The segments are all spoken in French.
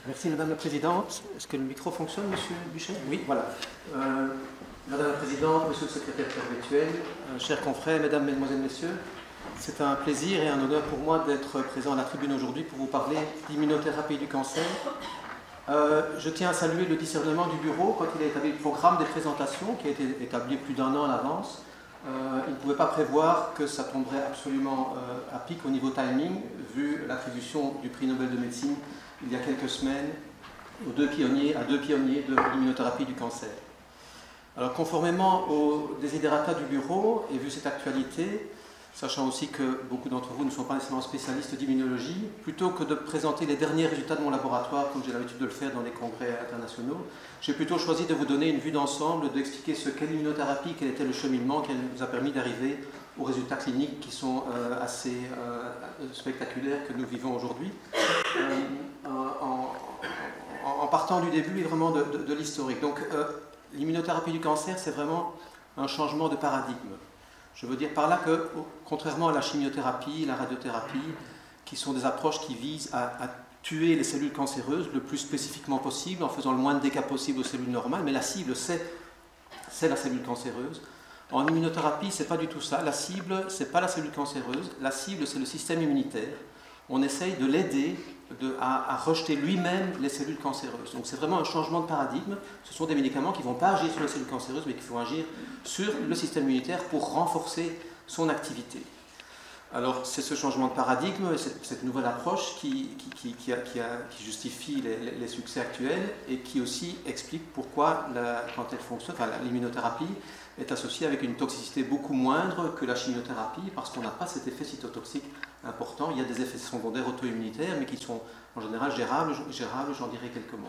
Merci Madame la Présidente. Est-ce que le micro fonctionne, Monsieur Buchet? Oui, voilà. Madame la Présidente, Monsieur le Secrétaire perpétuel, chers confrères, Mesdames, Mesdemoiselles, Messieurs, c'est un plaisir et un honneur pour moi d'être présent à la tribune aujourd'hui pour vous parler d'immunothérapie du cancer. Je tiens à saluer le discernement du Bureau quand il a établi le programme des présentations qui a été établi plus d'1 an à l'avance. Il ne pouvait pas prévoir que ça tomberait absolument à pic au niveau timing, vu l'attribution du prix Nobel de médecine il y a quelques semaines à deux pionniers de l'immunothérapie du cancer. Alors, conformément aux desiderata du Bureau, et vu cette actualité, sachant aussi que beaucoup d'entre vous ne sont pas nécessairement spécialistes d'immunologie, plutôt que de présenter les derniers résultats de mon laboratoire, comme j'ai l'habitude de le faire dans les congrès internationaux, j'ai plutôt choisi de vous donner une vue d'ensemble, d'expliquer ce qu'est l'immunothérapie, quel était le cheminement qui nous a permis d'arriver aux résultats cliniques qui sont assez spectaculaires que nous vivons aujourd'hui. En partant du début et vraiment de l'historique. Donc, l'immunothérapie du cancer, c'est vraiment un changement de paradigme. Je veux dire par là que, contrairement à la chimiothérapie, la radiothérapie, qui sont des approches qui visent à tuer les cellules cancéreuses le plus spécifiquement possible, en faisant le moins de dégâts possible aux cellules normales, mais la cible, c'est la cellule cancéreuse. En immunothérapie, ce n'est pas du tout ça. La cible, ce n'est pas la cellule cancéreuse. La cible, c'est le système immunitaire. On essaye de l'aider à rejeter lui-même les cellules cancéreuses. Donc c'est vraiment un changement de paradigme. Ce sont des médicaments qui ne vont pas agir sur les cellules cancéreuses, mais qui vont agir sur le système immunitaire pour renforcer son activité. Alors c'est ce changement de paradigme, cette nouvelle approche qui justifie les succès actuels et qui aussi explique pourquoi, quand elle fonctionne, l'immunothérapie est associée avec une toxicité beaucoup moindre que la chimiothérapie, parce qu'on n'a pas cet effet cytotoxique important. Il y a des effets secondaires auto-immunitaires, mais qui sont en général gérables, j'en dirai quelques mots.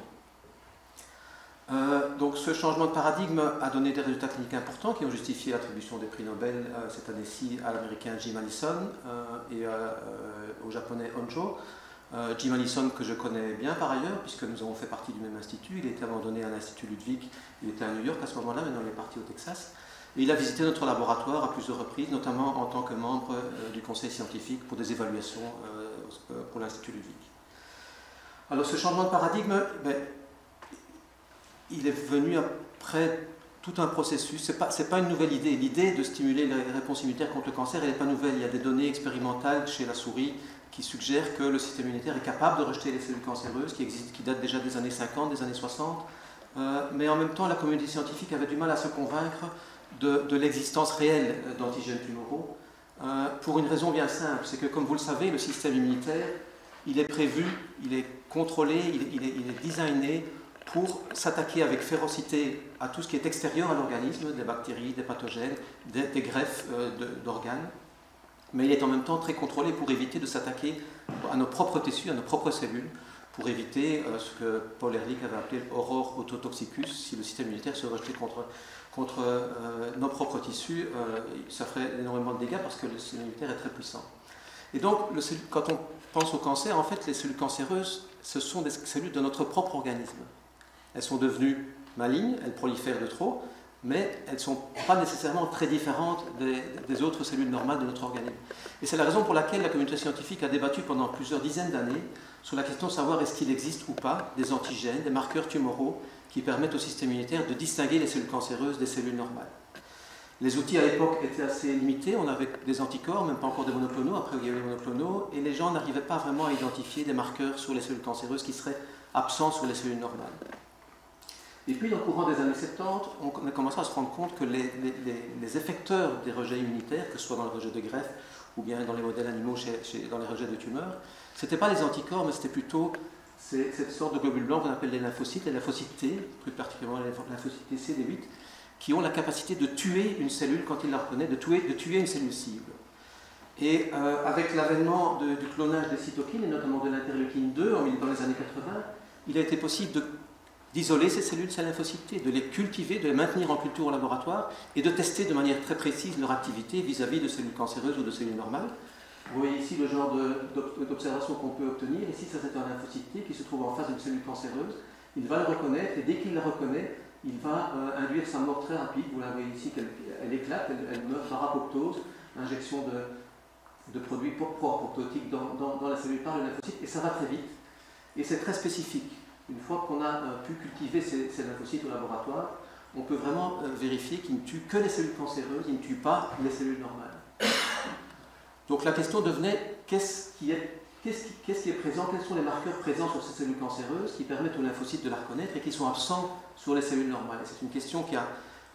Donc ce changement de paradigme a donné des résultats cliniques importants qui ont justifié l'attribution des prix Nobel cette année-ci à l'américain Jim Allison et au japonais Honjo. Jim Allison, que je connais bien par ailleurs, puisque nous avons fait partie du même institut. Il a été abandonné à l'Institut Ludwig, il était à New York à ce moment-là, maintenant il est parti au Texas. Et il a visité notre laboratoire à plusieurs reprises, notamment en tant que membre du conseil scientifique pour des évaluations pour l'Institut Ludwig. Alors ce changement de paradigme, il est venu après tout un processus. Ce n'est pas une nouvelle idée. L'idée de stimuler les réponses immunitaires contre le cancer, elle n'est pas nouvelle. Il y a des données expérimentales chez la souris qui suggèrent que le système immunitaire est capable de rejeter les cellules cancéreuses, qui datent déjà des années 50, des années 60. Mais en même temps, la communauté scientifique avait du mal à se convaincre de l'existence réelle d'antigènes tumoraux, pour une raison bien simple. C'est que, comme vous le savez, le système immunitaire, il est prévu, il est contrôlé, il est designé pour s'attaquer avec férocité à tout ce qui est extérieur à l'organisme, des bactéries, des pathogènes, des greffes d'organes, mais il est en même temps très contrôlé pour éviter de s'attaquer à nos propres tissus, à nos propres cellules, pour éviter ce que Paul Ehrlich avait appelé horror autotoxicus. Si le système immunitaire se rejetait contre nos propres tissus, ça ferait énormément de dégâts parce que le système immunitaire est très puissant. Et donc, quand on pense au cancer, en fait, les cellules cancéreuses, ce sont des cellules de notre propre organisme. Elles sont devenues malignes, elles prolifèrent de trop, mais elles ne sont pas nécessairement très différentes des autres cellules normales de notre organisme. Et c'est la raison pour laquelle la communauté scientifique a débattu pendant plusieurs dizaines d'années sur la question de savoir est-ce qu'il existe ou pas des antigènes, des marqueurs tumoraux qui permettent au système immunitaire de distinguer les cellules cancéreuses des cellules normales. Les outils à l'époque étaient assez limités, on avait des anticorps, même pas encore des monoclonaux, après il y a eu les monoclonaux, et les gens n'arrivaient pas vraiment à identifier des marqueurs sur les cellules cancéreuses qui seraient absents sur les cellules normales. Et puis, dans le courant des années 70, on a commencé à se rendre compte que les effecteurs des rejets immunitaires, que ce soit dans le rejet de greffe ou bien dans les modèles animaux dans les rejets de tumeurs, ce n'étaient pas les anticorps, mais c'était plutôt cette sorte de globules blancs qu'on appelle les lymphocytes T, plus particulièrement les lymphocytes T, CD8, qui ont la capacité de tuer une cellule quand ils la reconnaissent, de tuer une cellule cible. Et avec l'avènement du clonage des cytokines, et notamment de l'interleukine 2 dans les années 80, il a été possible d'isoler ces cellules, ces lymphocytes T, de les cultiver, de les maintenir en culture au laboratoire et de tester de manière très précise leur activité vis-à-vis de cellules cancéreuses ou de cellules normales. Vous voyez ici le genre d'observation qu'on peut obtenir. Ici, ça c'est un lymphocyte T qui se trouve en face d'une cellule cancéreuse. Il va le reconnaître et dès qu'il la reconnaît, il va induire sa mort très rapide. Vous la voyez ici, elle éclate, elle meurt par apoptose, injection de produits pro-apoptotiques dans la cellule par le lymphocyte, et ça va très vite. Et c'est très spécifique. Une fois qu'on a pu cultiver ces lymphocytes au laboratoire, on peut vraiment vérifier qu'ils ne tuent que les cellules cancéreuses, ils ne tuent pas les cellules normales. Donc la question devenait, qu'est-ce qui est présent, quels sont les marqueurs présents sur ces cellules cancéreuses qui permettent aux lymphocytes de la reconnaître et qui sont absents sur les cellules normales. Et c'est une question qui a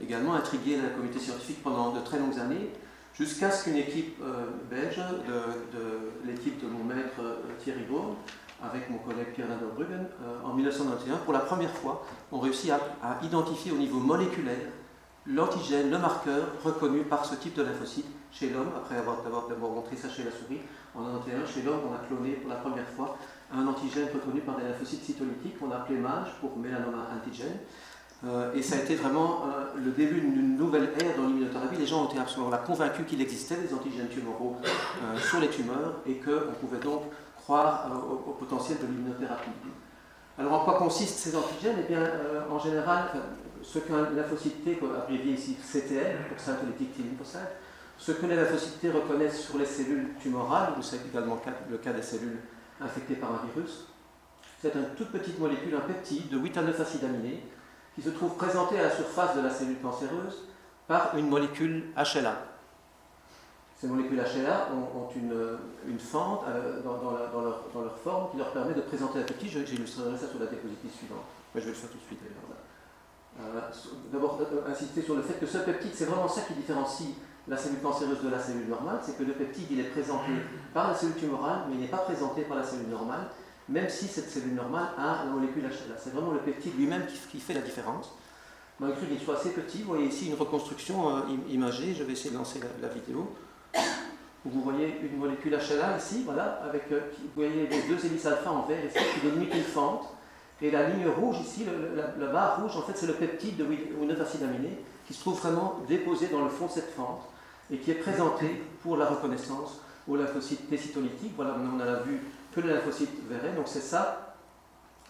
également intrigué la communauté scientifique pendant de très longues années, jusqu'à ce qu'une équipe belge, de l'équipe de mon maître Thierry Baum, avec mon collègue Pierre Nadeau-Bruggen, en 1991, pour la première fois, ont réussi à identifier au niveau moléculaire l'antigène, le marqueur reconnu par ce type de lymphocyte chez l'homme, après avoir d'abord montré ça chez la souris. En 1991, chez l'homme, on a cloné pour la première fois un antigène reconnu par des lymphocytes cytolytiques qu'on a appelé MAGE pour mélanoma antigène. Et ça a été vraiment le début d'une nouvelle ère dans l'immunothérapie. Les gens ont été absolument convaincus qu'il existait des antigènes tumoraux sur les tumeurs et qu'on pouvait donc croire au potentiel de l'immunothérapie. Alors en quoi consistent ces antigènes? Eh bien, en général, ce qu'un lymphocyte T, abbrévié ici CTL, pour cytolytic T lymphocyte, ce que les lymphocytes T reconnaissent sur les cellules tumorales, ou c'est également le cas des cellules infectées par un virus, c'est une toute petite molécule, un peptide de 8 à 9 acides aminés, qui se trouve présenté à la surface de la cellule cancéreuse par une molécule HLA. Ces molécules HLA ont une fente dans leur forme qui leur permet de présenter la peptide. J'illustrerai ça sur la diapositive suivante. Je vais le faire tout de suite. D'abord, insister sur le fait que ce peptide, c'est vraiment ça qui différencie la cellule cancéreuse de la cellule normale, c'est que le peptide, il est présenté par la cellule tumorale, mais il n'est pas présenté par la cellule normale, même si cette cellule normale a la molécule HLA. C'est vraiment le peptide lui-même qui fait la différence. Malgré qu'il soit assez petit, vous voyez ici une reconstruction imagée, je vais essayer de lancer la vidéo, où vous voyez une molécule HLA ici, voilà, avec, vous voyez les deux hélices alpha en vert ici, qui délimitent une fente, et la ligne rouge ici, la barre rouge, en fait c'est le peptide de 8 ou 9 acides aminés, qui se trouve vraiment déposé dans le fond de cette fente, et qui est présenté pour la reconnaissance au lymphocyte T cytolytique. Voilà, on a vu que le lymphocyte verrait, donc c'est ça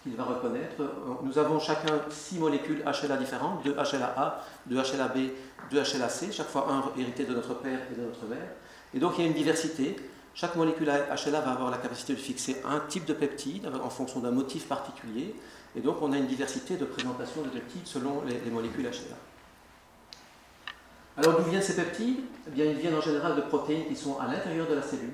qu'il va reconnaître. Nous avons chacun 6 molécules HLA différentes, 2 HLA-A, 2 HLA-B, 2 HLA-C, chaque fois un hérité de notre père et de notre mère. Et donc il y a une diversité. Chaque molécule HLA va avoir la capacité de fixer un type de peptide en fonction d'un motif particulier. Et donc on a une diversité de présentation de peptides selon les molécules HLA. Alors d'où viennent ces peptides? Eh bien, ils viennent en général de protéines qui sont à l'intérieur de la cellule,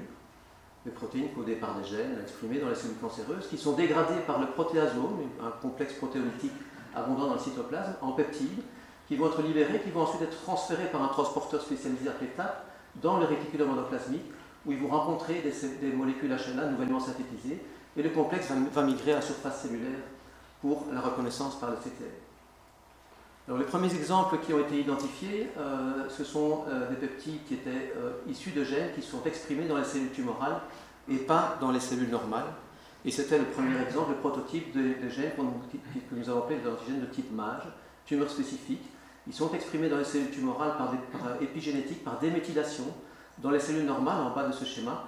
des protéines codées par des gènes exprimées dans les cellules cancéreuses, qui sont dégradées par le protéasome, un complexe protéolytique abondant dans le cytoplasme, en peptides, qui vont être libérés, qui vont ensuite être transférés par un transporteur spécialisé appelé TAP dans le réticulum endoplasmique, où ils vont rencontrer des molécules HLA nouvellement synthétisées, et le complexe va migrer à la surface cellulaire pour la reconnaissance par le CTL. Alors, les premiers exemples qui ont été identifiés, ce sont des peptides qui étaient issus de gènes qui sont exprimés dans les cellules tumorales et pas dans les cellules normales. Et c'était le premier exemple, le prototype des gènes que nous avons appelés des antigènes de type MAGE, tumeur spécifique. Ils sont exprimés dans les cellules tumorales par épigénétique, par déméthylation. Dans les cellules normales, en bas de ce schéma,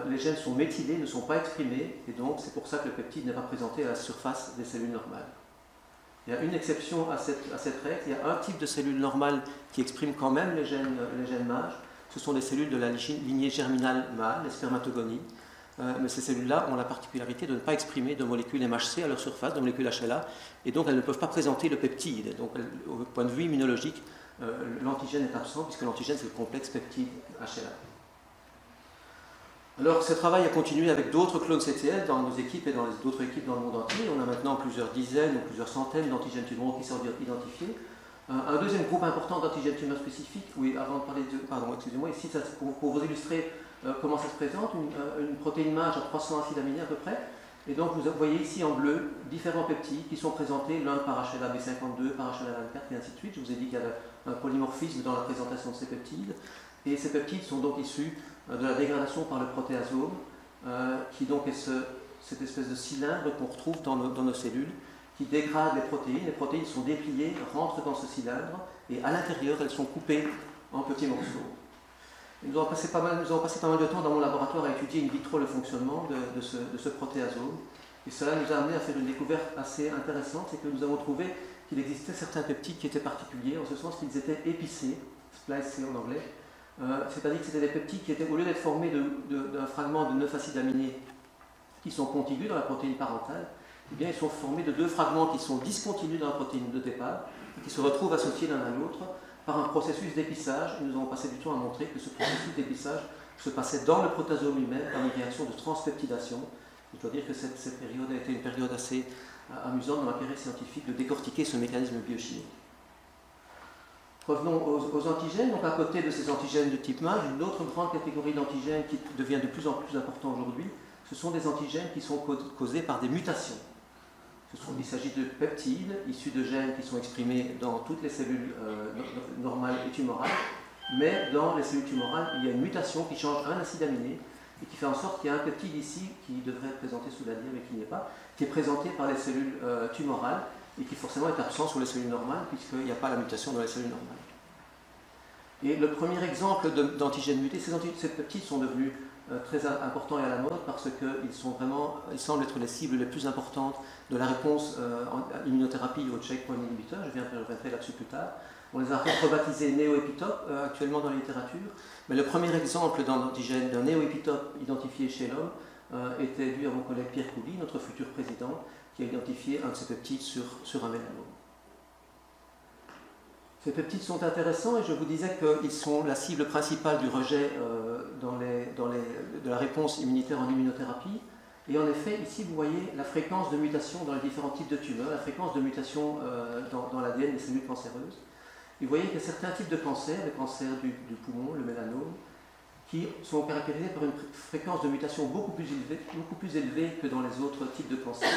les gènes sont méthylés, ne sont pas exprimés, et donc c'est pour ça que le peptide n'est pas présenté à la surface des cellules normales. Il y a une exception à cette règle, il y a un type de cellules normales qui expriment quand même les gènes MAGE, ce sont les cellules de la lignée germinale mâle, les spermatogonies, mais ces cellules-là ont la particularité de ne pas exprimer de molécules MHC à leur surface, de molécules HLA, et donc elles ne peuvent pas présenter le peptide. Donc au point de vue immunologique, l'antigène est absent, puisque l'antigène c'est le complexe peptide HLA. Alors, ce travail a continué avec d'autres clones CTL dans nos équipes et dans d'autres équipes dans le monde entier. On a maintenant plusieurs dizaines ou plusieurs centaines d'antigènes tumoraux qui sont identifiés. Un deuxième groupe important d'antigènes tumeurs spécifiques, oui, avant de parler de... Pardon, excusez-moi, ici, pour vous illustrer comment ça se présente, une protéine MAGE à 300 acides aminés à peu près. Et donc, vous voyez ici en bleu différents peptides qui sont présentés, l'un par HLA-B52, par HLA-24 et ainsi de suite. Je vous ai dit qu'il y avait un polymorphisme dans la présentation de ces peptides. Et ces peptides sont donc issus de la dégradation par le protéasome, qui donc est cette espèce de cylindre qu'on retrouve dans nos cellules, qui dégrade les protéines. Les protéines sont dépliées, rentrent dans ce cylindre, et à l'intérieur, elles sont coupées en petits morceaux. Et nous avons passé pas mal de temps dans mon laboratoire à étudier in vitro le fonctionnement de ce protéasome. Et cela nous a amené à faire une découverte assez intéressante, c'est que nous avons trouvé qu'il existait certains peptides qui étaient particuliers, en ce sens qu'ils étaient épicés, splicés en anglais. C'est-à-dire que c'était des peptides qui étaient, au lieu d'être formés d'un fragment de 9 acides aminés qui sont contigus dans la protéine parentale, eh bien, ils sont formés de deux fragments qui sont discontinus dans la protéine de départ, et qui se retrouvent associés l'un à l'autre par un processus d'épissage. Nous avons passé du temps à montrer que ce processus d'épissage se passait dans le protasome lui-même par une réaction de transpeptidation. Je dois dire que cette période a été une période assez amusante dans ma carrière scientifique de décortiquer ce mécanisme biochimique. Revenons aux antigènes. Donc, à côté de ces antigènes de type MAGE, une autre grande catégorie d'antigènes qui devient de plus en plus importante aujourd'hui, ce sont des antigènes qui sont causés par des mutations. Il s'agit de peptides issus de gènes qui sont exprimés dans toutes les cellules normales et tumorales, mais dans les cellules tumorales, il y a une mutation qui change un acide aminé et qui fait en sorte qu'il y a un peptide ici qui devrait être présenté sous la dia mais qui n'y est pas, qui est présenté par les cellules tumorales et qui forcément est absent sur les cellules normales puisqu'il n'y a pas la mutation dans les cellules normales. Et le premier exemple d'antigènes mutés, ces peptides sont devenus très importants et à la mode parce qu'ils semblent être les cibles les plus importantes de la réponse en immunothérapie au checkpoint inhibitor. Je reviendrai là-dessus plus tard. On les a rebaptisés néoépitopes actuellement dans la littérature, mais le premier exemple d'antigène d'un néoépitope identifié chez l'homme était dû à mon collègue Pierre Couly, notre futur président, qui a identifié un de ces peptides sur un mélanome. Ces peptides sont intéressants et je vous disais qu'ils sont la cible principale du rejet de la réponse immunitaire en immunothérapie. Et en effet, ici, vous voyez la fréquence de mutation dans les différents types de tumeurs, la fréquence de mutation dans l'ADN des cellules cancéreuses. Et vous voyez qu'il y a certains types de cancers, le cancer du poumon, le mélanome, qui sont caractérisés par une fréquence de mutation beaucoup plus élevée que dans les autres types de cancers.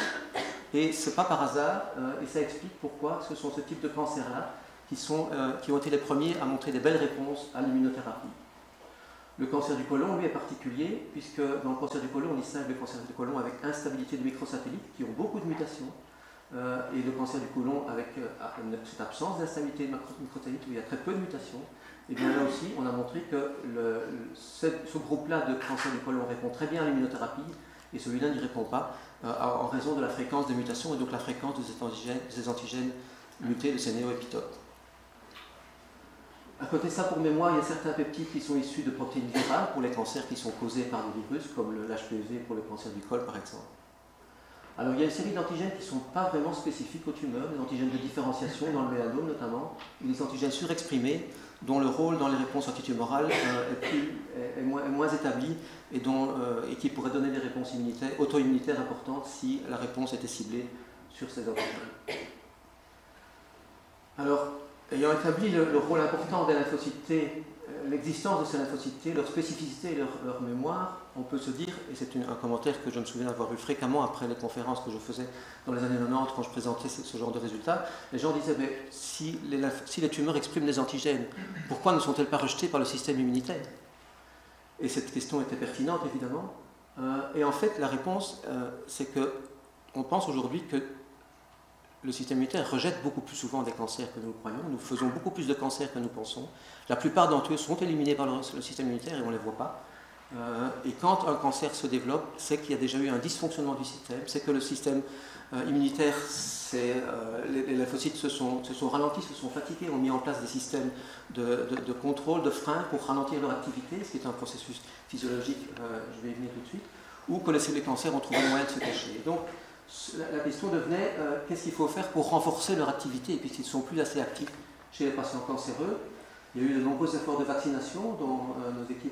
Et ce n'est pas par hasard, et ça explique pourquoi ce sont ce type de cancers-là qui ont été les premiers à montrer des belles réponses à l'immunothérapie. Le cancer du côlon, lui, est particulier, puisque dans le cancer du côlon, on distingue le cancer du côlon avec instabilité de microsatellites qui ont beaucoup de mutations, et le cancer du côlon avec cette absence d'instabilité de microsatellites où il y a très peu de mutations. Et bien là aussi, on a montré que ce groupe-là de cancer du côlon répond très bien à l'immunothérapie, et celui-là n'y répond pas en raison de la fréquence des mutations et donc la fréquence de ces antigènes mutés de ces néoépitopes. À côté de ça, pour mémoire, il y a certains peptides qui sont issus de protéines virales pour les cancers qui sont causés par des virus, comme l'HPV pour le cancer du col, par exemple. Alors, il y a une série d'antigènes qui ne sont pas vraiment spécifiques aux tumeurs, des antigènes de différenciation dans le mélanome notamment, ou des antigènes surexprimés, dont le rôle dans les réponses antitumorales est moins établi et qui pourraient donner des réponses auto-immunitaires importantes si la réponse était ciblée sur ces antigènes. Alors, ayant établi le rôle important des lymphocytes T, l'existence de ces lymphocytes T, leur spécificité et leur mémoire, on peut se dire, et c'est un commentaire que je me souviens d'avoir eu fréquemment après les conférences que je faisais dans les années 90 quand je présentais ce genre de résultats, les gens disaient, mais si les tumeurs expriment des antigènes, pourquoi ne sont-elles pas rejetées par le système immunitaire? Et cette question était pertinente, évidemment. Et en fait, la réponse, c'est qu'on pense aujourd'hui que le système immunitaire rejette beaucoup plus souvent des cancers que nous croyons. Nous faisons beaucoup plus de cancers que nous pensons. La plupart d'entre eux sont éliminés par le système immunitaire et on ne les voit pas. Et quand un cancer se développe, c'est qu'il y a déjà eu un dysfonctionnement du système, c'est que le système immunitaire, les lymphocytes se sont ralentis, se sont fatigués, ont mis en place des systèmes de contrôle, de frein pour ralentir leur activité, ce qui est un processus physiologique, je vais y venir tout de suite, ou que les cellules cancers ont trouvé le moyen de se cacher. Et donc, la question devenait qu'est-ce qu'il faut faire pour renforcer leur activité puisqu'ils ne sont plus assez actifs chez les patients cancéreux. Il y a eu de nombreux efforts de vaccination dans lesquels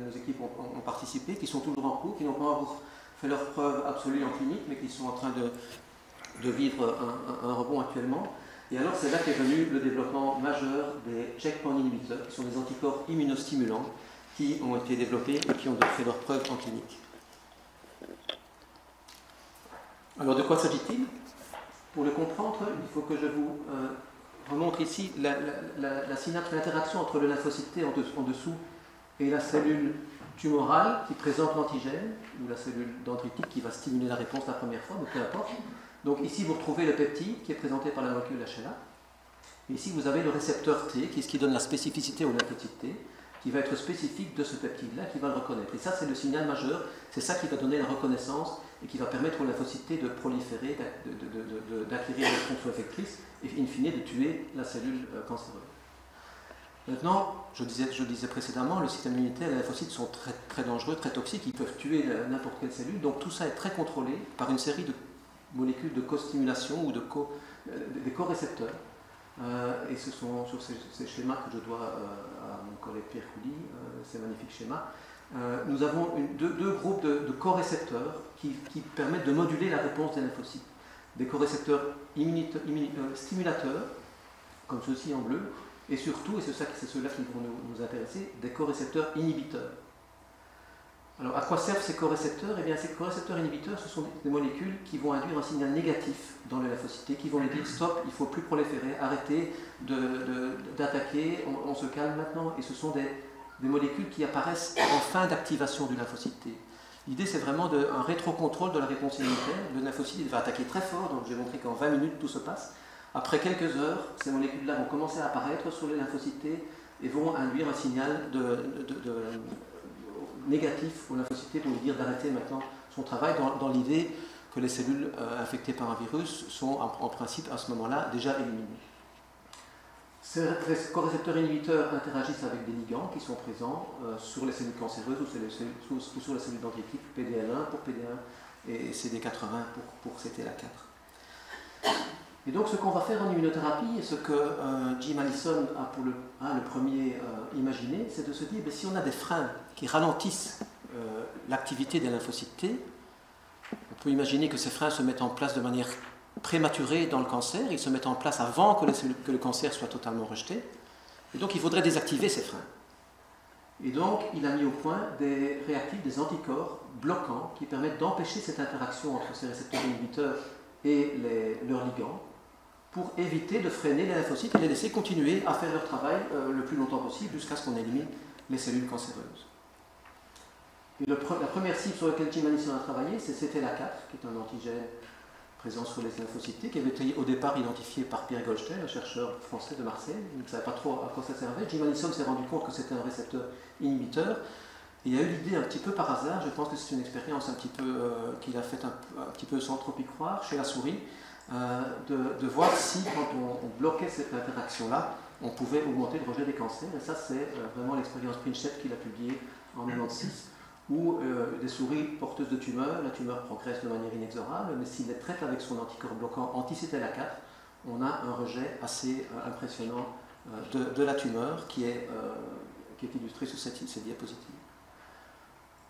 nos équipes ont participé, qui sont toujours en cours, qui n'ont pas encore fait leur preuve absolue en clinique, mais qui sont en train de vivre un rebond actuellement. Et alors c'est là qu'est venu le développement majeur des checkpoint inhibitors, qui sont des anticorps immunostimulants qui ont été développés et qui ont fait leur preuve en clinique. Alors de quoi s'agit-il? Pour le comprendre, il faut que je vous remontre ici la synapse, l'interaction entre le lymphocyte T en dessous et la cellule tumorale qui présente l'antigène, ou la cellule dendritique qui va stimuler la réponse la première fois, donc peu importe. Donc ici vous retrouvez le peptide qui est présenté par la molécule HLA. Et ici vous avez le récepteur T, qui est ce qui donne la spécificité au lymphocyte T, qui va être spécifique de ce peptide-là, qui va le reconnaître. Et ça c'est le signal majeur, c'est ça qui va donner la reconnaissance et qui va permettre aux lymphocytes T de proliférer, d'acquérir des fonctions effectrices et in fine de tuer la cellule cancéreuse. Maintenant, je disais précédemment, le système immunitaire et les lymphocytes sont très, très dangereux, très toxiques, ils peuvent tuer n'importe quelle cellule, donc tout ça est très contrôlé par une série de molécules de co-stimulation ou des co-récepteurs. Et ce sont sur ces schémas que je dois à mon collègue Pierre Coudy, ces magnifiques schémas. Nous avons deux groupes de co-récepteurs qui permettent de moduler la réponse des lymphocytes. Des co-récepteurs stimulateurs, comme ceux-ci en bleu, et surtout, et c'est ceux-là qui vont nous intéresser, des co-récepteurs inhibiteurs. Alors, à quoi servent ces co-récepteurs? Eh bien, ces co-récepteurs inhibiteurs, ce sont des molécules qui vont induire un signal négatif dans les lymphocytes, qui vont lui dire stop, il ne faut plus proliférer, arrêtez d'attaquer, on se calme maintenant. Et ce sont des molécules qui apparaissent en fin d'activation du lymphocyte T. L'idée, c'est vraiment un rétrocontrôle de la réponse immunitaire. Le lymphocyte va attaquer très fort, donc je vais montrer qu'en 20 minutes, tout se passe. Après quelques heures, ces molécules-là vont commencer à apparaître sur les lymphocytes T et vont induire un signal négatif au lymphocyte T pour lui dire d'arrêter maintenant son travail, dans l'idée que les cellules infectées par un virus sont en principe à ce moment-là déjà éliminées. Ces co-récepteurs inhibiteurs interagissent avec des ligands qui sont présents sur les cellules cancéreuses ou sur les cellules dendritiques, PD-L1 pour PD1 et CD80 pour CTLA4. Et donc ce qu'on va faire en immunothérapie, et ce que Jim Allison a le premier imaginé, c'est de se dire, si on a des freins qui ralentissent l'activité des lymphocytes T, on peut imaginer que ces freins se mettent en place de manière prématurée dans le cancer, ils se mettent en place avant que le cancer soit totalement rejeté, et donc il faudrait désactiver ces freins. Et donc il a mis au point des réactifs, des anticorps bloquants qui permettent d'empêcher cette interaction entre ces récepteurs inhibiteurs et leurs ligands, pour éviter de freiner les lymphocytes et les laisser continuer à faire leur travail le plus longtemps possible jusqu'à ce qu'on élimine les cellules cancéreuses. Et la première cible sur laquelle Jim Allison a travaillé, c'est CTLA4, qui est un antigène présent sur les lymphocytes T, qui avait été au départ identifié par Pierre Goldstein, un chercheur français de Marseille. Il ne savait pas trop à quoi ça servait. Jim Allison s'est rendu compte que c'était un récepteur inhibiteur. Et il a eu l'idée un petit peu par hasard, je pense que c'est une expérience un petit peu qu'il a faite un petit peu sans trop y croire, chez la souris, de voir si, quand on bloquait cette interaction-là, on pouvait augmenter le rejet des cancers. Et ça, c'est vraiment l'expérience Princhett qu'il a publiée en 1996, où des souris porteuses de tumeurs, la tumeur progresse de manière inexorable, mais s'il les traite avec son anticorps bloquant anti-CTLA4, on a un rejet assez impressionnant de la tumeur qui est illustré sur ces diapositives.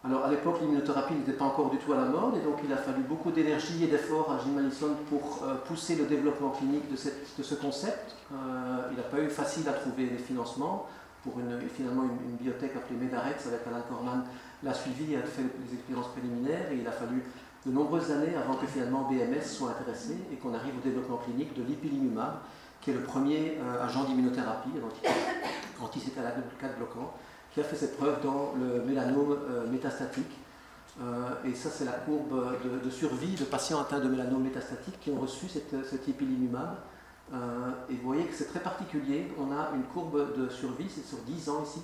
Alors à l'époque, l'immunothérapie n'était pas encore du tout à la mode, et donc il a fallu beaucoup d'énergie et d'efforts à Jim Allison pour pousser le développement clinique de ce concept. Il n'a pas eu facile à trouver des financements. Pour finalement une biotech appelée Medarex avec Alan Corman l'a suivi et a fait les expériences préliminaires, et il a fallu de nombreuses années avant que finalement BMS soit intéressé et qu'on arrive au développement clinique de l'ipilimumab, qui est le premier agent d'immunothérapie anti-CTLA4 bloquant, qui a fait ses preuves dans le mélanome métastatique. Et ça, c'est la courbe de survie de patients atteints de mélanome métastatique qui ont reçu cet ipilimumab. Et vous voyez que c'est très particulier. On a une courbe de survie, c'est sur 10 ans ici,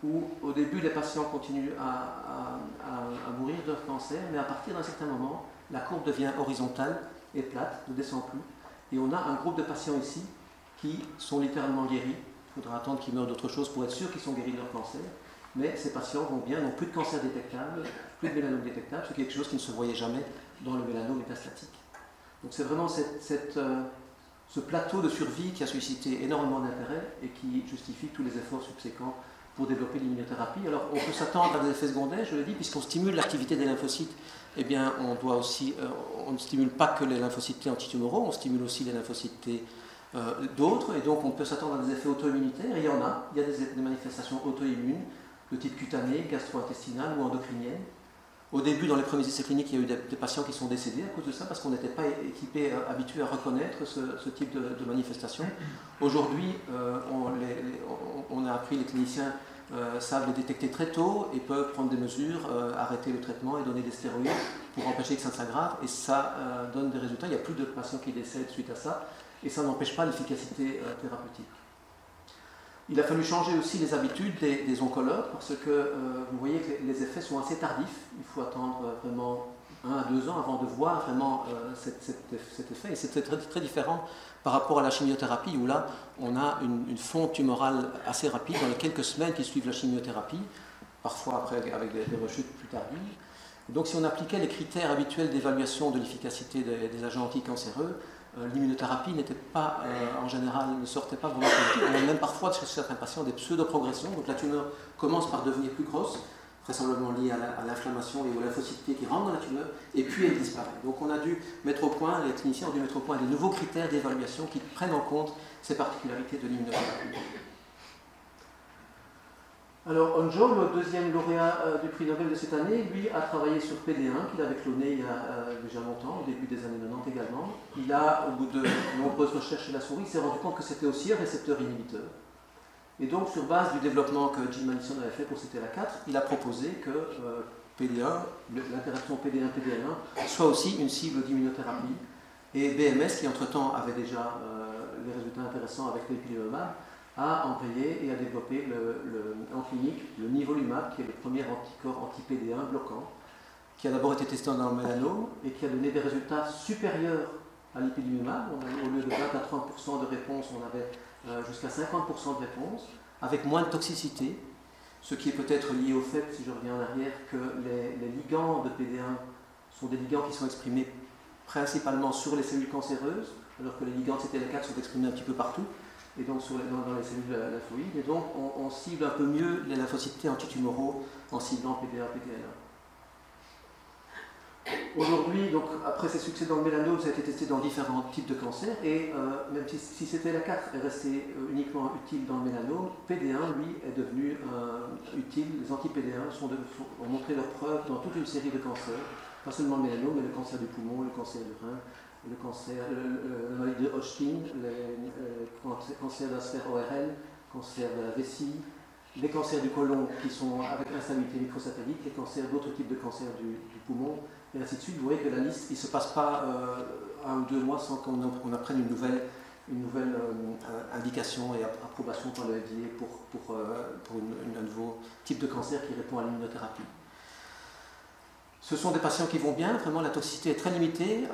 où au début, les patients continuent à mourir de leur cancer, mais à partir d'un certain moment, la courbe devient horizontale et plate, ne descend plus. Et on a un groupe de patients ici qui sont littéralement guéris. Il faudra attendre qu'ils meurent d'autre chose pour être sûr qu'ils sont guéris de leur cancer. Mais ces patients vont bien, n'ont plus de cancer détectable, plus de mélanome détectable, c'est quelque chose qui ne se voyait jamais dans le mélanome métastatique. Donc c'est vraiment ce plateau de survie qui a suscité énormément d'intérêt et qui justifie tous les efforts subséquents pour développer l'immunothérapie. Alors on peut s'attendre à des effets secondaires, je le dis, puisqu'on stimule l'activité des lymphocytes, eh bien on doit aussi, on ne stimule pas que les lymphocytes T antitumoraux, on stimule aussi les lymphocytes T d'autres, et donc on peut s'attendre à des effets auto-immunitaires. Il y en a, il y a des manifestations auto-immunes de type cutané, gastro-intestinal ou endocrinienne. Au début, dans les premiers essais cliniques, il y a eu des patients qui sont décédés à cause de ça, parce qu'on n'était pas équipés, habitués à reconnaître ce type de manifestation. Aujourd'hui, on a appris, les cliniciens savent les détecter très tôt et peuvent prendre des mesures, arrêter le traitement et donner des stéroïdes pour empêcher que ça ne s'aggrave, et ça donne des résultats. Il n'y a plus de patients qui décèdent suite à ça, et ça n'empêche pas l'efficacité thérapeutique. Il a fallu changer aussi les habitudes des oncologues, parce que vous voyez que les effets sont assez tardifs. Il faut attendre vraiment 1 à 2 ans avant de voir vraiment cet effet. Et c'est très, très différent par rapport à la chimiothérapie, où là, on a une fonte tumorale assez rapide dans les quelques semaines qui suivent la chimiothérapie, parfois après avec des rechutes plus tardives. Donc si on appliquait les critères habituels d'évaluation de l'efficacité des agents anticancéreux, l'immunothérapie n'était pas, en général, ne sortait pas vraiment positive. On a même parfois chez certains patients des pseudo-progressions, donc la tumeur commence par devenir plus grosse, vraisemblablement liée à l'inflammation et aux lymphocytes T qui rentrent dans la tumeur, et puis elle disparaît. Donc on a dû mettre au point, les cliniciens ont dû mettre au point des nouveaux critères d'évaluation qui prennent en compte ces particularités de l'immunothérapie. Alors, Onjo, le deuxième lauréat du prix Nobel de cette année, lui a travaillé sur PD1, qu'il avait cloné il y a déjà longtemps, au début des années 90 également. Il a, au bout de nombreuses recherches chez la souris, il s'est rendu compte que c'était aussi un récepteur inhibiteur. Et donc, sur base du développement que Jim Manison avait fait pour CTLA4, il a proposé que PD1, l'interaction PD1-PD1, soit aussi une cible d'immunothérapie. Et BMS, qui entre-temps avait déjà les résultats intéressants avec l'ipilimumab, a embrayé et a développé en clinique le nivolumab, qui est le premier anticorps anti-PD1 bloquant, qui a d'abord été testé dans le mélanome et qui a donné des résultats supérieurs à l'ipilimumab. Au lieu de 20 à 30% de réponse, on avait jusqu'à 50% de réponse, avec moins de toxicité, ce qui est peut-être lié au fait, si je reviens en arrière, que les ligands de PD1 sont des ligands qui sont exprimés principalement sur les cellules cancéreuses, alors que les ligands de CTLA4 sont exprimés un petit peu partout, et donc dans les cellules lymphoïdes, et donc on cible un peu mieux les lymphocytes T antitumoraux en ciblant PD1, PD1. Aujourd'hui, donc, après ses succès dans le mélanome, ça a été testé dans différents types de cancers, et même si CTLA4 est resté uniquement utile dans le mélanome, PD1, lui, est devenu utile. Les anti-PD1 ont montré leurs preuves dans toute une série de cancers, pas seulement le mélanome, mais le cancer du poumon, le cancer du rein, le cancer, la maladie de Hodgkin, le cancer de la sphère ORL, cancer de la vessie, les cancers du côlon qui sont avec instabilité microsatellite, les cancers, d'autres types de cancers du poumon, et ainsi de suite. Vous voyez que la liste, il ne se passe pas 1 ou 2 mois sans qu'on apprenne une nouvelle indication et approbation par le FDA pour un nouveau type de cancer qui répond à l'immunothérapie. Ce sont des patients qui vont bien, vraiment la toxicité est très limitée.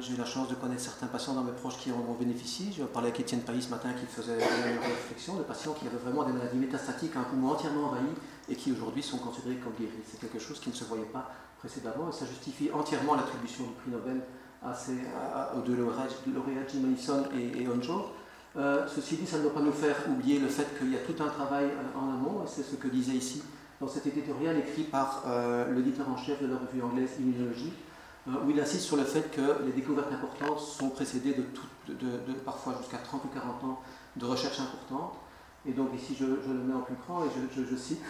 J'ai eu la chance de connaître certains patients dans mes proches qui en ont bénéficié. Je parlais avec Étienne Paris ce matin qui faisait une réflexion de patients qui avaient vraiment des maladies métastatiques, un poumon entièrement envahi et qui aujourd'hui sont considérés comme guéris. C'est quelque chose qui ne se voyait pas précédemment et ça justifie entièrement l'attribution du prix Nobel aux deux lauréats, Jim Manison et Onjo. Ceci dit, ça ne doit pas nous faire oublier le fait qu'il y a tout un travail en amont, et c'est ce que disait ici dans cet éditorial écrit par l'éditeur en chef de la revue anglaise Immunologie, où il insiste sur le fait que les découvertes importantes sont précédées de parfois jusqu'à 30 ou 40 ans de recherche importante. Et donc ici je le mets en plus grand et je cite: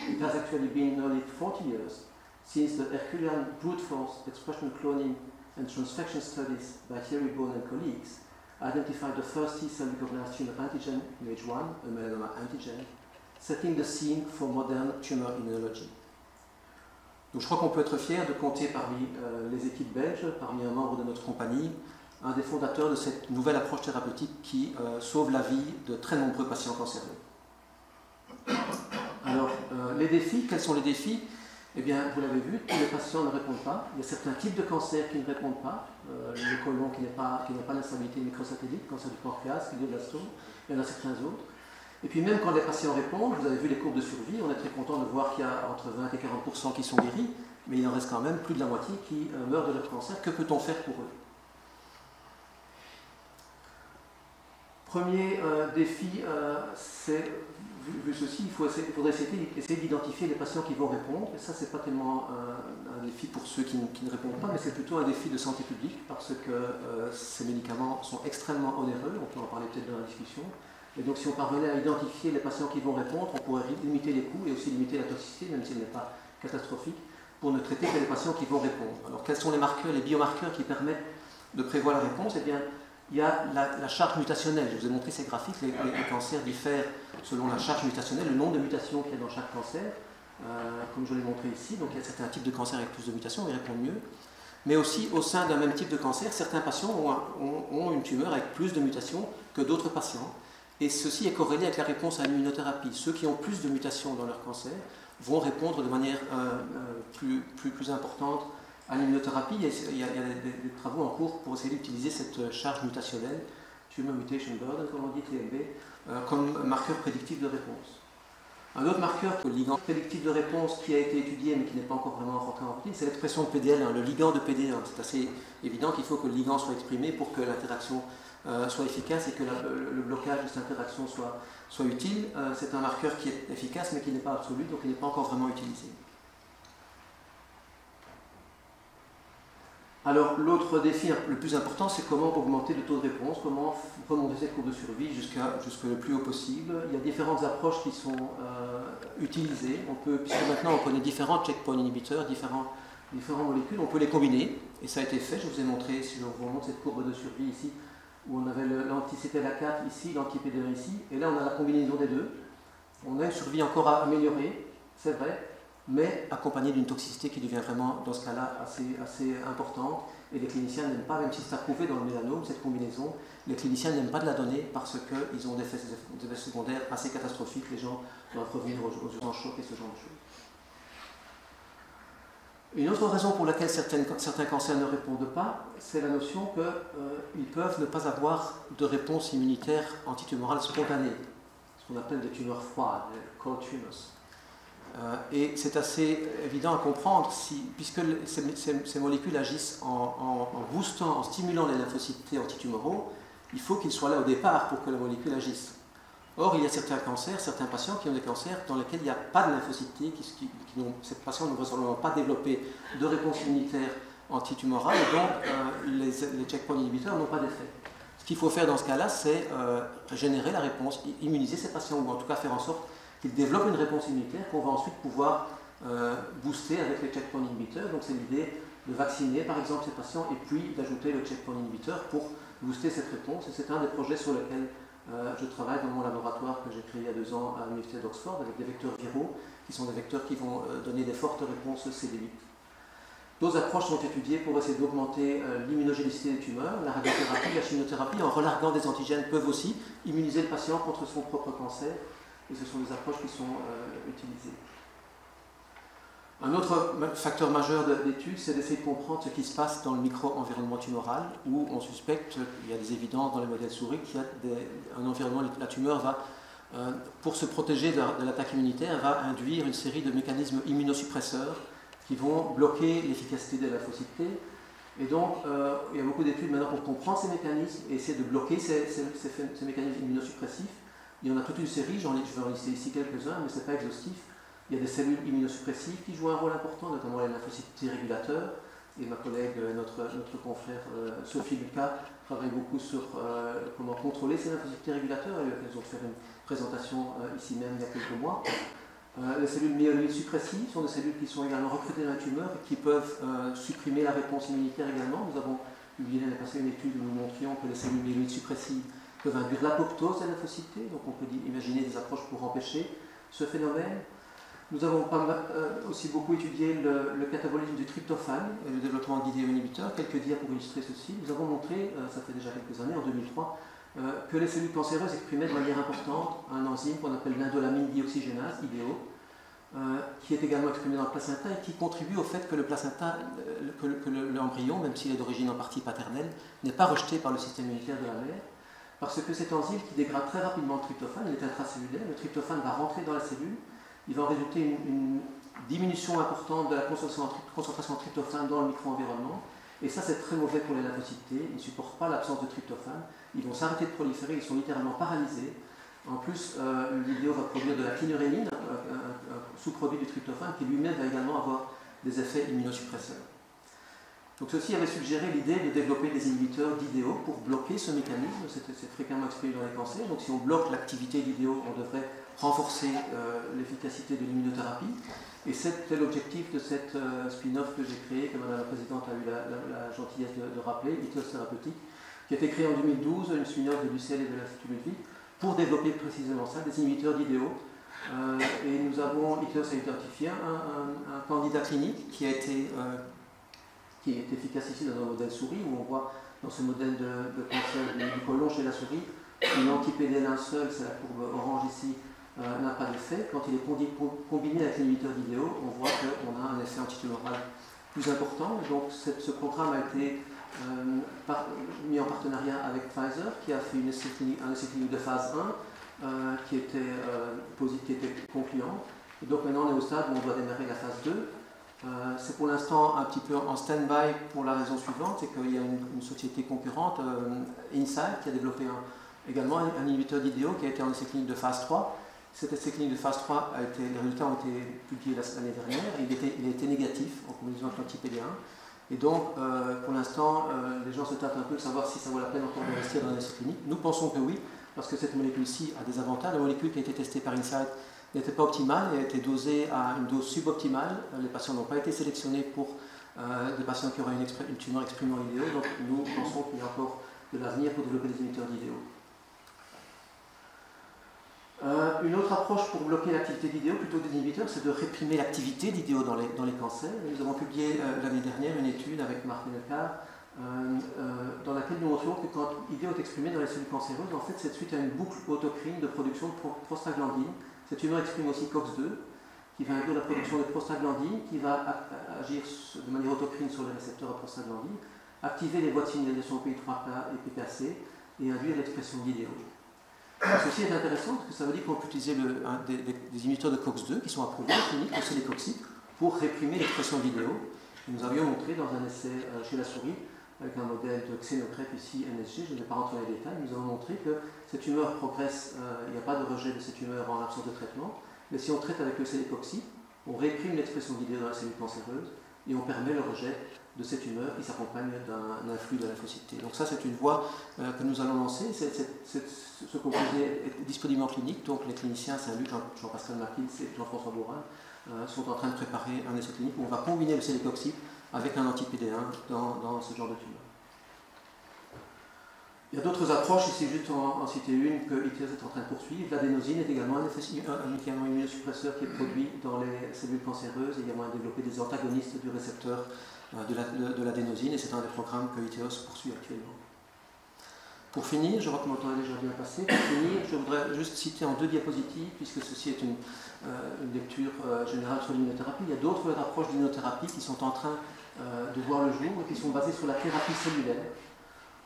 It has actually been nearly 40 years since the Herculean brute force expression cloning and transfection studies by Thierry Bohn and colleagues identified the first T-cell recognized tumor antigen, MH1, a melanoma antigen, setting the scene for modern tumor immunology. Donc je crois qu'on peut être fier de compter parmi les équipes belges, parmi un membre de notre compagnie, un des fondateurs de cette nouvelle approche thérapeutique qui sauve la vie de très nombreux patients cancéreux. Alors, les défis, quels sont les défis? Eh bien, vous l'avez vu, tous les patients ne répondent pas. Il y a certains types de cancers qui ne répondent pas. Le côlon qui n'a pas l'instabilité microsatellite, cancer du pancréas, glioblastome, il y en a certains autres. Et puis même quand les patients répondent, vous avez vu les courbes de survie, on est très content de voir qu'il y a entre 20 et 40% qui sont guéris, mais il en reste quand même plus de la moitié qui meurent de leur cancer. Que peut-on faire pour eux? Premier défi, c'est, vu ceci, il faudrait essayer d'identifier les patients qui vont répondre. Et ça, ce n'est pas tellement un défi pour ceux qui ne répondent pas, mais c'est plutôt un défi de santé publique, parce que ces médicaments sont extrêmement onéreux, on peut en parler peut-être dans la discussion. Et donc si on parvenait à identifier les patients qui vont répondre, on pourrait limiter les coûts et aussi limiter la toxicité, même si elle n'est pas catastrophique, pour ne traiter que les patients qui vont répondre. Alors quels sont les marqueurs, les biomarqueurs qui permettent de prévoir la réponse? Eh bien, il y a la charge mutationnelle. Je vous ai montré ces graphiques, les cancers diffèrent selon la charge mutationnelle, le nombre de mutations qu'il y a dans chaque cancer, comme je l'ai montré ici. Donc il y a certains types de cancers avec plus de mutations, ils répondent mieux. Mais aussi, au sein d'un même type de cancer, certains patients ont une tumeur avec plus de mutations que d'autres patients. Et ceci est corrélé avec la réponse à l'immunothérapie. Ceux qui ont plus de mutations dans leur cancer vont répondre de manière plus importante à l'immunothérapie, il y a des travaux en cours pour essayer d'utiliser cette charge mutationnelle, Tumor Mutation Burden, comme on dit, TMB, comme marqueur prédictif de réponse. Un autre marqueur, le ligand prédictif de réponse qui a été étudié mais qui n'est pas encore vraiment rentré en routine, c'est l'expression de PDL1, le ligand de PDL1. C'est assez évident qu'il faut que le ligand soit exprimé pour que l'interaction soit efficace et que le blocage de cette interaction soit utile. C'est un marqueur qui est efficace mais qui n'est pas absolu, donc il n'est pas encore vraiment utilisé. Alors l'autre défi le plus important, c'est comment augmenter le taux de réponse, comment remonter cette courbe de survie jusque le plus haut possible. Il y a différentes approches qui sont utilisées. Puisque maintenant on connaît différents checkpoint inhibiteurs, différentes molécules, on peut les combiner, et ça a été fait. Je vous ai montré, si je vous remonte cette courbe de survie ici, où on avait l'anti-CTLA4 ici, l'anti-PD1 ici, et là on a la combinaison des deux. On a une survie encore à améliorer, c'est vrai, mais accompagnée d'une toxicité qui devient vraiment, dans ce cas-là, assez importante. Et les cliniciens n'aiment pas, même si c'est approuvé dans le mélanome, cette combinaison, les cliniciens n'aiment pas de la donner parce qu'ils ont des effets secondaires assez catastrophiques. Les gens doivent revenir aux urgences choc et ce genre de choses. Une autre raison pour laquelle certains cancers ne répondent pas, c'est la notion qu'ils peuvent ne pas avoir de réponse immunitaire antitumorale spontanée, ce qu'on appelle des tumeurs froides, les cold tumors. Et c'est assez évident à comprendre, puisque ces molécules agissent en boostant, en stimulant les lymphocytes T antitumoraux, il faut qu'ils soient là au départ pour que la molécule agisse. Or, il y a certains cancers, certains patients qui ont des cancers dans lesquels il n'y a pas de lymphocytes T, ces patients n'ont vraisemblablement pas développé de réponse immunitaire antitumorale, et donc les checkpoint inhibiteurs n'ont pas d'effet. Ce qu'il faut faire dans ce cas-là, c'est générer la réponse, immuniser ces patients, ou en tout cas faire en sorte qu'ils développent une réponse immunitaire qu'on va ensuite pouvoir booster avec les checkpoint inhibiteurs. Donc c'est l'idée de vacciner par exemple ces patients et puis d'ajouter le checkpoint inhibiteur pour booster cette réponse. Et c'est un des projets sur lesquels je travaille dans mon laboratoire que j'ai créé il y a 2 ans à l'université d'Oxford avec des vecteurs viraux qui sont des vecteurs qui vont donner des fortes réponses CD8. D'autres approches sont étudiées pour essayer d'augmenter l'immunogénicité des tumeurs. La radiothérapie, la chimiothérapie, en relarguant des antigènes, peuvent aussi immuniser le patient contre son propre cancer. Et ce sont des approches qui sont utilisées. Un autre facteur majeur d'étude, c'est d'essayer de comprendre ce qui se passe dans le micro-environnement tumoral, où on suspecte, il y a des évidences dans les modèles souris, qu'il y a un environnement, la tumeur va, pour se protéger de l'attaque immunitaire, va induire une série de mécanismes immunosuppresseurs qui vont bloquer l'efficacité des lymphocytes T. Et donc, il y a beaucoup d'études maintenant pour comprendre ces mécanismes et essayer de bloquer ces mécanismes immunosuppressifs. Il y en a toute une série, je vais en lister ici quelques-uns, mais ce n'est pas exhaustif. Il y a des cellules immunosuppressives qui jouent un rôle important, notamment les lymphocytes T régulateurs. Et ma collègue, notre confrère Sophie Lucas, travaille beaucoup sur comment contrôler ces lymphocytes T régulateurs. Elle a eu l'occasion de faire une présentation ici même il y a quelques mois. Les cellules myéloïdes suppressives sont des cellules qui sont également recrutées dans la tumeur et qui peuvent supprimer la réponse immunitaire également. Nous avons publié l'année passée une étude où nous montrions que les cellules myéloïdes suppressives peuvent induire l'apoptose des lymphocytes T, donc on peut imaginer des approches pour empêcher ce phénomène. Nous avons aussi beaucoup étudié le catabolisme du tryptophane et le développement d'idéoinhibiteurs. Quelques dias pour illustrer ceci. Nous avons montré, ça fait déjà quelques années, en 2003, que les cellules cancéreuses exprimaient de manière importante un enzyme qu'on appelle l'indolamine dioxygénase, IDO, qui est également exprimé dans le placenta et qui contribue au fait que le placenta, que l'embryon, même s'il est d'origine en partie paternelle, n'est pas rejeté par le système immunitaire de la mère. Parce que cet enzyme qui dégrade très rapidement le tryptophane, il est intracellulaire, le tryptophane va rentrer dans la cellule, il va en résulter une diminution importante de la concentration de tryptophane dans le micro-environnement, et ça c'est très mauvais pour les lymphocytes T, ils ne supportent pas l'absence de tryptophane, ils vont s'arrêter de proliférer, ils sont littéralement paralysés. En plus, l'IDO va produire de la clinurénine, un sous-produit du tryptophane, qui lui-même va également avoir des effets immunosuppresseurs. Donc ceci avait suggéré l'idée de développer des inhibiteurs d'IDO pour bloquer ce mécanisme, c'est fréquemment exprimé dans les cancers, donc si on bloque l'activité d'IDO, on devrait renforcer l'efficacité de l'immunothérapie, et c'était l'objectif de cette spin-off que j'ai créé, que Madame la Présidente a eu la gentillesse de rappeler, Ethos Thérapeutique, qui a été créée en 2012, une spin-off de l'UCL et de l'Institut Ludwig, pour développer précisément ça, des inhibiteurs d'IDO. Et nous avons, Ethos a identifié un candidat clinique qui est efficace ici dans un modèle souris, où on voit dans ce modèle de cancer du côlon chez la souris, une anti-PDL1 seul, c'est la courbe orange ici, n'a pas d'effet. Quand il est combiné avec l'inhibiteur d'IDO, on voit qu'on a un effet antitumoral plus important. Donc ce programme a été mis en partenariat avec Pfizer, qui a fait un essai clinique de phase 1 qui était concluant. Et donc maintenant on est au stade où on doit démarrer la phase 2. C'est pour l'instant un petit peu en stand-by pour la raison suivante, c'est qu'il y a une société concurrente, Incyte, qui a développé également un inhibiteur d'IDO qui a été en essai clinique de phase 3. Cet essai clinique de phase 3, les résultats ont été publiés l'année dernière, et il a été négatif en combinaison avec l'anti-PD1. Et donc, pour l'instant, les gens se tâtent un peu de savoir si ça vaut la peine encore d'investir dans un essai clinique. Nous pensons que oui, parce que cette molécule-ci a des avantages. La molécule qui a été testée par Incyte n'était pas optimale, elle a été dosée à une dose suboptimale. Les patients n'ont pas été sélectionnés pour des patients qui auraient une tumeur exprimant l'IDO. Donc, nous pensons qu'il y a encore de l'avenir pour développer des inhibiteurs d'IDO. Une autre approche pour bloquer l'activité d'IDO plutôt que des inhibiteurs, c'est de réprimer l'activité d'IDO dans les cancers. Nous avons publié l'année dernière une étude avec Marc Ménelcar dans laquelle nous montrons que quand IDO est exprimé dans les cellules cancéreuses, en fait, c'est suite à une boucle autocrine de production de prostaglandine. Cette tumeur exprime aussi COX-2, qui va induire la production de prostaglandine, qui va agir de manière autocrine sur les récepteurs à prostaglandine, activer les voies de signalisation PI3K et PKC et induire l'expression d'IDO. Ceci est intéressant parce que ça veut dire qu'on peut utiliser des inhibiteurs de COX-2 qui sont approuvés en clinique, comme célécoxib, pour réprimer l'expression d'IDO. Nous avions montré dans un essai chez la souris, avec un modèle de xénocrète ici, NSG, je ne vais pas rentrer dans les détails, nous avons montré que cette tumeur progresse, il n'y a pas de rejet de cette tumeur en l'absence de traitement, mais si on traite avec le célécoxib, on réprime l'expression d'IDO dans la cellule cancéreuse et on permet le rejet de ces tumeurs qui s'accompagnent d'un afflux de lymphocytes T. Donc ça, c'est une voie que nous allons lancer. Ce composé est disponible en clinique, donc les cliniciens Saint-Luc, Jean-Pascal Marquis et Jean-François Bourrin sont en train de préparer un essai clinique où on va combiner le célécoxib avec un anti-PD1 dans ce genre de tumeur. Il y a d'autres approches, ici juste en citer une que ITS est en train de poursuivre. L'adénosine est également un médicament immunosuppresseur qui est produit dans les cellules cancéreuses. Il y a moyen de développer des antagonistes du récepteur de l'adénosine et c'est un des programmes que ITEOS poursuit actuellement. Pour finir, je vois que mon temps est déjà bien passé. Pour finir, je voudrais juste citer en 2 diapositives, puisque ceci est une lecture générale sur l'immunothérapie. Il y a d'autres approches d'immunothérapie qui sont en train de voir le jour et qui sont basées sur la thérapie cellulaire,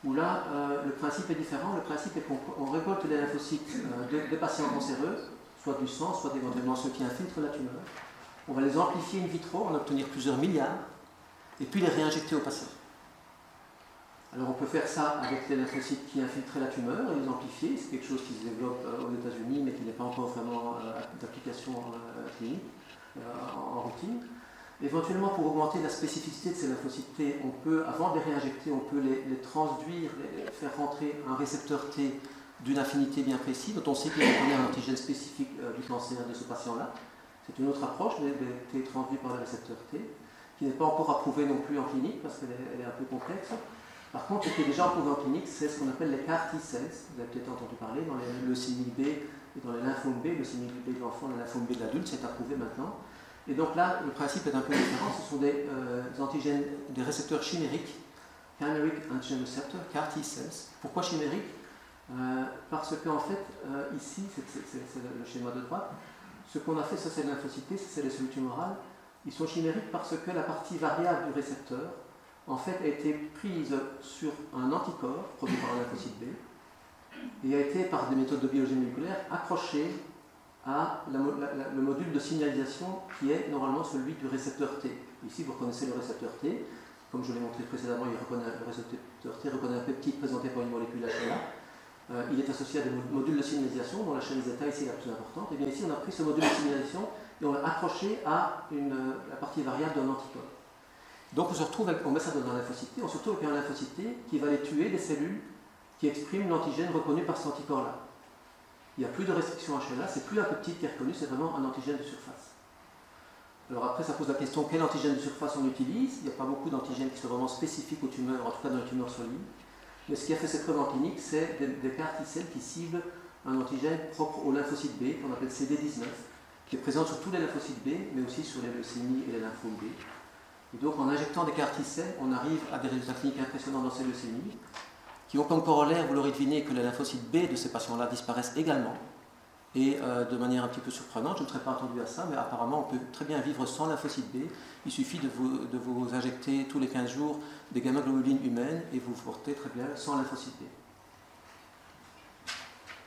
où là, le principe est différent. Le principe est qu'on récolte les lymphocytes de patients cancéreux, soit du sang, soit éventuellement ceux qui infiltrent la tumeur. On va les amplifier in vitro, en obtenir plusieurs milliards, et puis les réinjecter au patient. Alors on peut faire ça avec les lymphocytes qui infiltraient la tumeur et les amplifier. C'est quelque chose qui se développe aux États-Unis, mais qui n'est pas encore vraiment d'application clinique, en routine. Éventuellement, pour augmenter la spécificité de ces lymphocytes T, on peut, avant de les réinjecter, on peut les transduire, faire rentrer un récepteur T d'une affinité bien précise, dont on sait qu'il reconnaît un antigène spécifique du cancer de ce patient-là. C'est une autre approche, des T transduits par le récepteur T, qui n'est pas encore approuvée non plus en clinique, parce qu'elle est un peu complexe. Par contre, ce qui est déjà approuvé en clinique, c'est ce qu'on appelle les CAR T-cells. Vous avez peut-être entendu parler dans les leucémies B et dans les lymphomes B. Le leucémie B de l'enfant et le lymphome B de l'adulte, c'est approuvé maintenant. Et donc là, le principe est un peu différent. Ce sont des antigènes, des récepteurs chimériques, chimeric antigen receptor, CAR T-cells. Pourquoi chimériques? Parce qu'en fait, ici, c'est le schéma de droite, ce qu'on a fait sur ces lymphocytes, c'est les cellules tumorales. Ils sont chimériques parce que la partie variable du récepteur, en fait, a été prise sur un anticorps produit par un lymphocyte B et a été, par des méthodes de biologie moléculaire, accrochée à le module de signalisation qui est normalement celui du récepteur T. Ici, vous reconnaissez le récepteur T. Comme je l'ai montré précédemment, le récepteur T reconnaît un peptide présenté par une molécule HLA. Il est associé à des modules de signalisation, dont la chaîne zeta ici est la plus importante. Et bien ici, on a pris ce module de signalisation et on l'a accroché à la partie variable d'un anticorps. Donc on se retrouve on met ça dans un lymphocyte T, on se retrouve avec un lymphocyte T qui va aller tuer des cellules qui expriment l'antigène reconnu par cet anticorps-là. Il n'y a plus de restriction HLA, c'est plus un peptide qui est reconnu, c'est vraiment un antigène de surface. Alors après, ça pose la question quel antigène de surface on utilise. Il n'y a pas beaucoup d'antigènes qui sont vraiment spécifiques aux tumeurs, en tout cas dans les tumeurs solides. Mais ce qui a fait cette preuve en clinique, c'est des CAR T-cells qui ciblent un antigène propre au lymphocyte B, qu'on appelle CD19, qui est présent sur tous les lymphocytes B, mais aussi sur les leucémies et les lymphomes B. Et donc en injectant des CAR T-cells, on arrive à des résultats cliniques impressionnants dans ces leucémies, qui ont comme corollaire, vous l'aurez deviné, que les lymphocytes B de ces patients-là disparaissent également. Et de manière un petit peu surprenante, je ne serais pas attendu à ça, mais apparemment on peut très bien vivre sans lymphocyte B. Il suffit de vous injecter tous les 15 jours des gamma-globulines humaines et vous vous portez très bien sans lymphocyte B.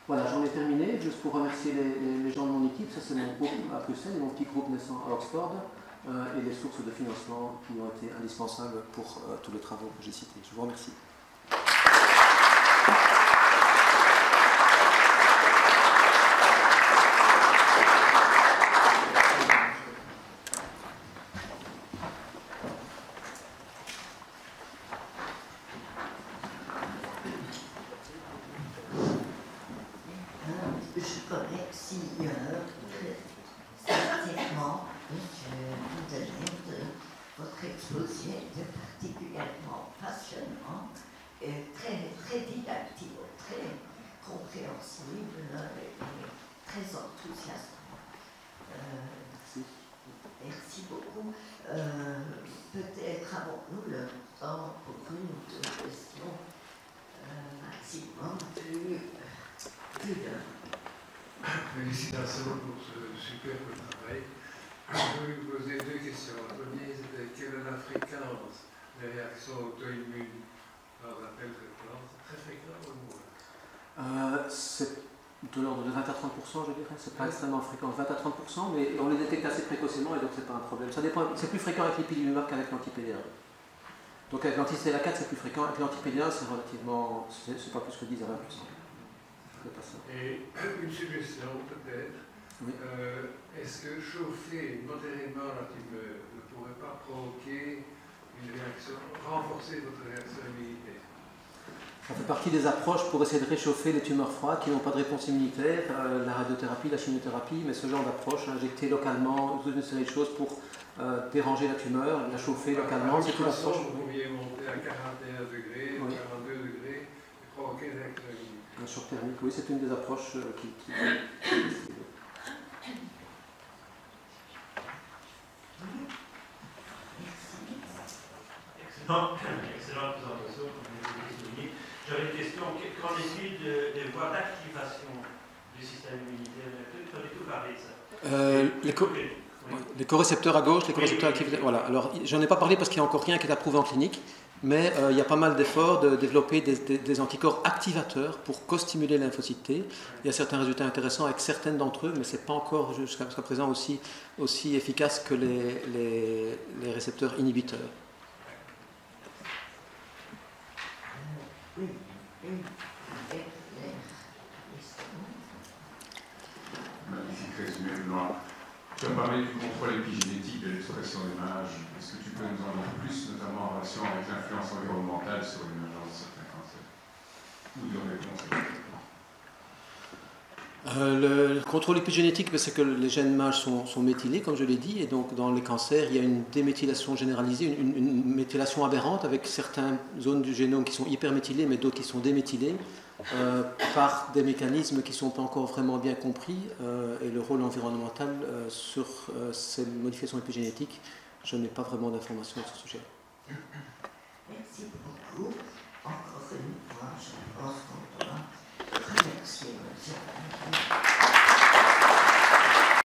Voilà, j'en ai terminé. Juste pour remercier les gens de mon équipe, ça c'est mon groupe à Bruxelles et mon petit groupe naissant à Oxford, et les sources de financement qui ont été indispensables pour tous les travaux que j'ai cités. Je vous remercie. Je remercie très sincèrement de votre exposé, particulièrement passionnant, et très didactique, très compréhensible et très enthousiasmant. Merci beaucoup. Peut-être avons-nous le temps pour une ou deux questions maximum, plus d'un. Félicitations pour ce superbe travail. Je vais vous poser deux questions. La première, c'était quelle est la fréquence des réactions auto-immunes par l'appel référence? Très fréquent ou moins? C'est de l'ordre de 20 à 30%, je dirais. C'est pas extrêmement fréquent, 20 à 30%, mais on les détecte assez précocement et donc c'est pas un problème. Ça dépend. C'est plus fréquent avec l'ipilimumab qu'avec l'anti-PD1. Donc avec l'anti-CTLA4 c'est plus fréquent, avec l'anti-PD1 c'est relativement, c'est pas plus que 10 à 20%. Et une suggestion peut-être, oui. Est-ce que chauffer modérément la tumeur ne pourrait pas provoquer une réaction, renforcer votre réaction immunitaire? Ça fait partie des approches pour essayer de réchauffer les tumeurs froides qui n'ont pas de réponse immunitaire, la radiothérapie, la chimiothérapie, mais ce genre d'approche, injecter localement, toute une série de choses pour déranger la tumeur, la chauffer localement, c'est une approche. Vous pourriez monter à 41 degrés, oui. 42 degrés, et provoquer une réaction immunitaire. Un choc thermique, oui, c'est une des approches qui Excellente présentation, comme vous l'avez souligné. J'avais une question. Qu'en est-il des voies d'activation du système immunitaire? Vous avez tout parlé de ça. Les corécepteurs à gauche, les corécepteurs actifs. Voilà. Alors, j'en ai pas parlé parce qu'il n'y a encore rien qui est approuvé en clinique, mais il y a pas mal d'efforts de développer des anticorps activateurs pour co-stimuler la lymphocyte T. Il y a certains résultats intéressants avec certaines d'entre eux, mais ce n'est pas encore jusqu'à présent aussi efficace que les récepteurs inhibiteurs. Magnifique résumé, Benoît. Tu as parlé du contrôle épigénétique de l'expression des mages. Est-ce que tu peux nous en dire plus, notamment en relation avec l'influence environnementale sur l'émergence de certains cancers ou de réponse? Le contrôle épigénétique, c'est que les gènes MAGE sont méthylés, comme je l'ai dit, et donc dans les cancers, il y a une déméthylation généralisée, une méthylation aberrante avec certaines zones du génome qui sont hyperméthylées, mais d'autres qui sont déméthylées, par des mécanismes qui ne sont pas encore vraiment bien compris, et le rôle environnemental sur ces modifications épigénétiques, je n'ai pas vraiment d'informations sur ce sujet. Merci beaucoup. Encore une fois, je pense qu'on doit remercier M.